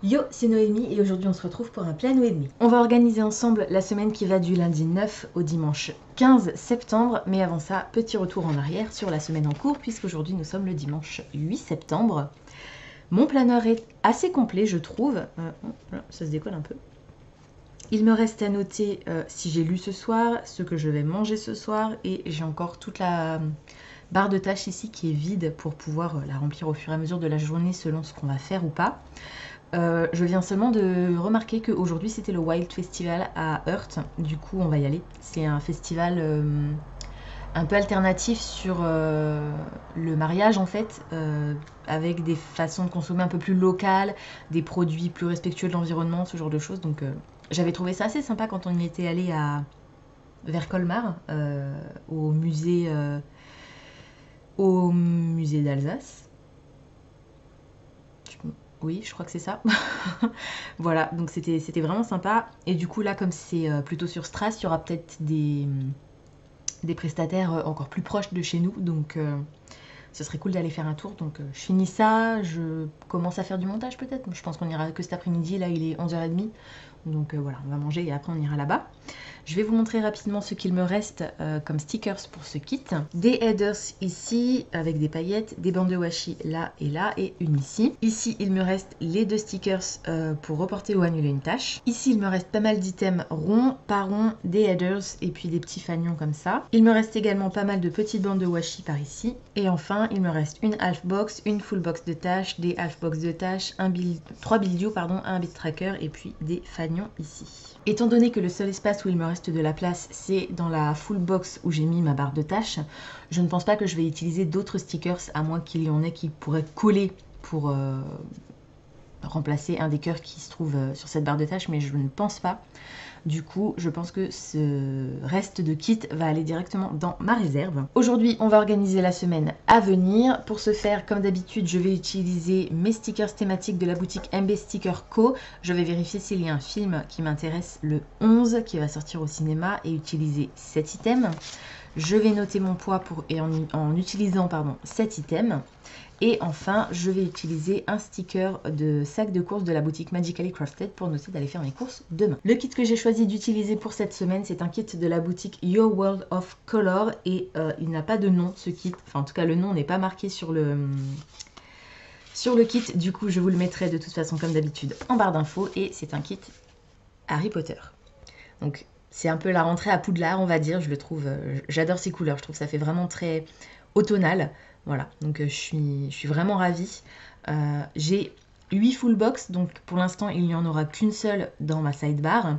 Yo, c'est Noémie et aujourd'hui on se retrouve pour un Plano et demi. On va organiser ensemble la semaine qui va du lundi 9 au dimanche 15 septembre, mais avant ça, petit retour en arrière sur la semaine en cours puisqu'aujourd'hui nous sommes le dimanche 8 septembre. Mon planeur est assez complet je trouve, ça se décolle un peu. Il me reste à noter si j'ai lu ce soir, ce que je vais manger ce soir et j'ai encore toute la barre de tâches ici qui est vide pour pouvoir la remplir au fur et à mesure de la journée selon ce qu'on va faire ou pas. Je viens seulement de remarquer qu'aujourd'hui c'était le Wild Festival à Heurt, du coup on va y aller. C'est un festival un peu alternatif sur le mariage en fait, avec des façons de consommer un peu plus locales, des produits plus respectueux de l'environnement, ce genre de choses. Donc j'avais trouvé ça assez sympa quand on y était allé vers Colmar, au musée d'Alsace. Oui, je crois que c'est ça. Voilà, donc c'était vraiment sympa. Et du coup, là, comme c'est plutôt sur Stras, il y aura peut-être des prestataires encore plus proches de chez nous. Donc, ce serait cool d'aller faire un tour. Donc, je finis ça. Je commence à faire du montage peut-être. Je pense qu'on ira que cet après-midi. Là, il est 11h30. Donc, voilà, on va manger et après, on ira là-bas. Je vais vous montrer rapidement ce qu'il me reste comme stickers pour ce kit. Des headers ici avec des paillettes, des bandes de washi là et une ici. Ici il me reste les deux stickers pour reporter ou annuler une tâche. Ici il me reste pas mal d'items ronds, pas ronds, des headers et puis des petits fanions comme ça. Il me reste également pas mal de petites bandes de washi par ici. Et enfin il me reste une half box, une full box de tâches, des half box de tâches, 3 bildios, un bit tracker et puis des fanions ici. Étant donné que le seul espace où il me reste de la place, c'est dans la full box où j'ai mis ma barre de tâches, je ne pense pas que je vais utiliser d'autres stickers, à moins qu'il y en ait qui pourraient coller pour remplacer un des cœurs qui se trouve sur cette barre de tâches, mais je ne pense pas. Du coup, je pense que ce reste de kit va aller directement dans ma réserve. Aujourd'hui, on va organiser la semaine à venir. Pour ce faire, comme d'habitude, je vais utiliser mes stickers thématiques de la boutique MB Sticker Co. Je vais vérifier s'il y a un film qui m'intéresse le 11 qui va sortir au cinéma et utiliser cet item. Je vais noter mon poids en utilisant cet item. Et enfin, je vais utiliser un sticker de sac de course de la boutique Magically Crafted pour noter d'aller faire mes courses demain. Le kit que j'ai choisi d'utiliser pour cette semaine, c'est un kit de la boutique Your World of Color et il n'a pas de nom ce kit. Enfin, en tout cas, le nom n'est pas marqué sur le kit. Du coup, je vous le mettrai de toute façon comme d'habitude en barre d'infos et c'est un kit Harry Potter. Donc, c'est un peu la rentrée à Poudlard, on va dire. Je le trouve, j'adore ces couleurs. Je trouve que ça fait vraiment très automnal. Voilà, donc je suis vraiment ravie. J'ai 8 full box, donc pour l'instant il n'y en aura qu'une seule dans ma sidebar.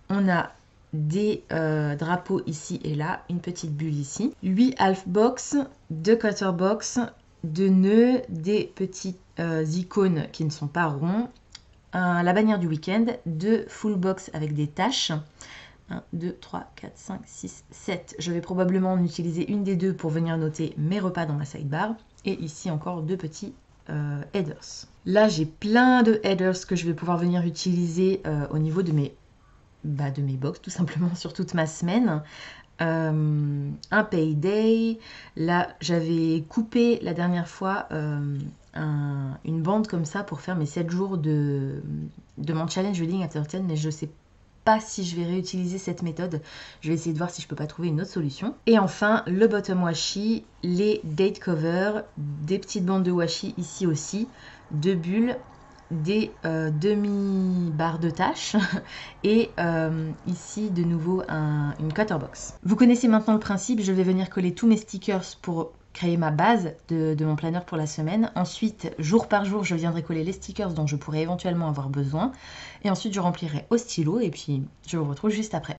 On a des drapeaux ici et là, une petite bulle ici. 8 half box, 2 quarter box, 2 nœuds, des petites icônes qui ne sont pas ronds, la bannière du week-end, 2 full box avec des taches. 1, 2, 3, 4, 5, 6, 7. Je vais probablement en utiliser une des deux pour venir noter mes repas dans ma sidebar. Et ici encore 2 petits headers. Là, j'ai plein de headers que je vais pouvoir venir utiliser au niveau de mes box, tout simplement, sur toute ma semaine. Un payday. Là, j'avais coupé la dernière fois une bande comme ça pour faire mes 7 jours de mon challenge Reading at 13, mais je sais pas si je vais réutiliser cette méthode. Je vais essayer de voir si je peux pas trouver une autre solution. Et enfin, le bottom washi, les date covers, des petites bandes de washi ici aussi, 2 bulles, des demi-barres de tâches et ici de nouveau une cutter box. Vous connaissez maintenant le principe, je vais venir coller tous mes stickers pour créer ma base de mon planeur pour la semaine. Ensuite, jour par jour, je viendrai coller les stickers dont je pourrais éventuellement avoir besoin. Et ensuite, je remplirai au stylo et puis je vous retrouve juste après.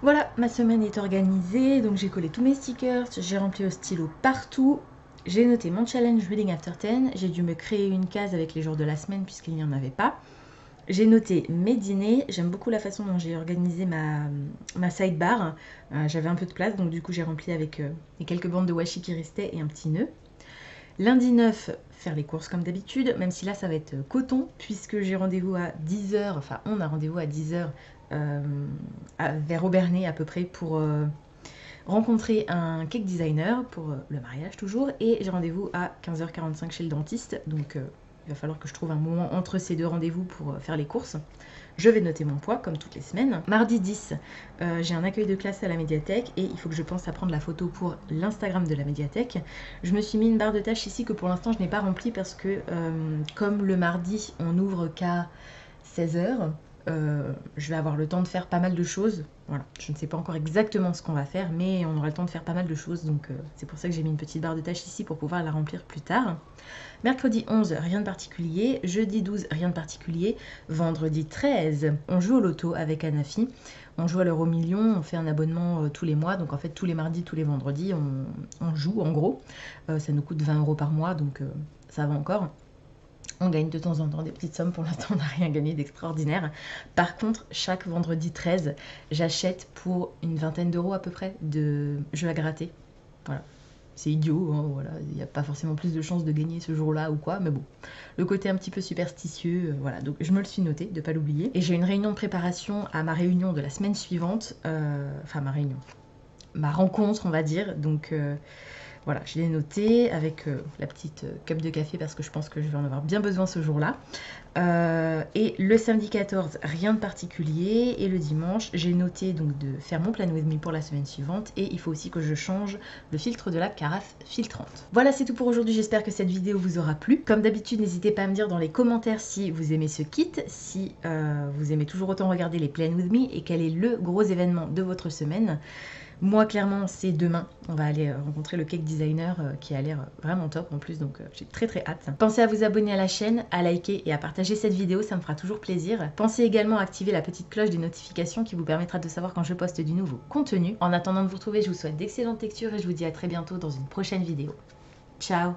Voilà, ma semaine est organisée, donc j'ai collé tous mes stickers, j'ai rempli au stylo partout. J'ai noté mon challenge Reading After 10, j'ai dû me créer une case avec les jours de la semaine puisqu'il n'y en avait pas. J'ai noté mes dîners, j'aime beaucoup la façon dont j'ai organisé ma sidebar. J'avais un peu de place, donc du coup j'ai rempli avec les quelques bandes de washi qui restaient et un petit nœud. Lundi 9, faire les courses comme d'habitude, même si là ça va être coton, puisque j'ai rendez-vous à 10h, enfin on a rendez-vous à 10h vers Aubernay à peu près pour rencontrer un cake designer pour le mariage toujours, et j'ai rendez-vous à 15h45 chez le dentiste, donc il va falloir que je trouve un moment entre ces deux rendez-vous pour faire les courses. Je vais noter mon poids comme toutes les semaines. Mardi 10, j'ai un accueil de classe à la médiathèque et il faut que je pense à prendre la photo pour l'Instagram de la médiathèque. Je me suis mis une barre de tâches ici que pour l'instant je n'ai pas remplie parce que comme le mardi on n'ouvre qu'à 16h, je vais avoir le temps de faire pas mal de choses. Voilà, je ne sais pas encore exactement ce qu'on va faire, mais on aura le temps de faire pas mal de choses, donc c'est pour ça que j'ai mis une petite barre de tâches ici pour pouvoir la remplir plus tard. Mercredi 11, rien de particulier. Jeudi 12, rien de particulier. Vendredi 13, on joue au loto avec Anafi. On joue à l'euro million, on fait un abonnement tous les mois, donc en fait tous les mardis, tous les vendredis, on joue en gros. Ça nous coûte 20 € par mois, donc ça va encore. On gagne de temps en temps des petites sommes, pour l'instant on n'a rien gagné d'extraordinaire. Par contre, chaque vendredi 13, j'achète pour une vingtaine d'euros à peu près de jeux à gratter. Voilà. C'est idiot, hein, voilà. Il n'y a pas forcément plus de chances de gagner ce jour-là ou quoi, mais bon. Le côté un petit peu superstitieux, voilà, donc je me le suis noté, de ne pas l'oublier. Et j'ai une réunion de préparation à ma réunion de la semaine suivante, enfin ma rencontre on va dire, donc voilà, je l'ai noté avec la petite cup de café parce que je pense que je vais en avoir bien besoin ce jour-là. Et le samedi 14, rien de particulier. Et le dimanche, j'ai noté donc de faire mon plan with me pour la semaine suivante. Et il faut aussi que je change le filtre de la carafe filtrante. Voilà, c'est tout pour aujourd'hui. J'espère que cette vidéo vous aura plu. Comme d'habitude, n'hésitez pas à me dire dans les commentaires si vous aimez ce kit, si vous aimez toujours autant regarder les plan with me et quel est le gros événement de votre semaine. Moi, clairement, c'est demain. On va aller rencontrer le cake designer qui a l'air vraiment top en plus, donc j'ai très très hâte. Pensez à vous abonner à la chaîne, à liker et à partager cette vidéo, ça me fera toujours plaisir. Pensez également à activer la petite cloche des notifications qui vous permettra de savoir quand je poste du nouveau contenu. En attendant de vous retrouver, je vous souhaite d'excellentes lectures et je vous dis à très bientôt dans une prochaine vidéo. Ciao!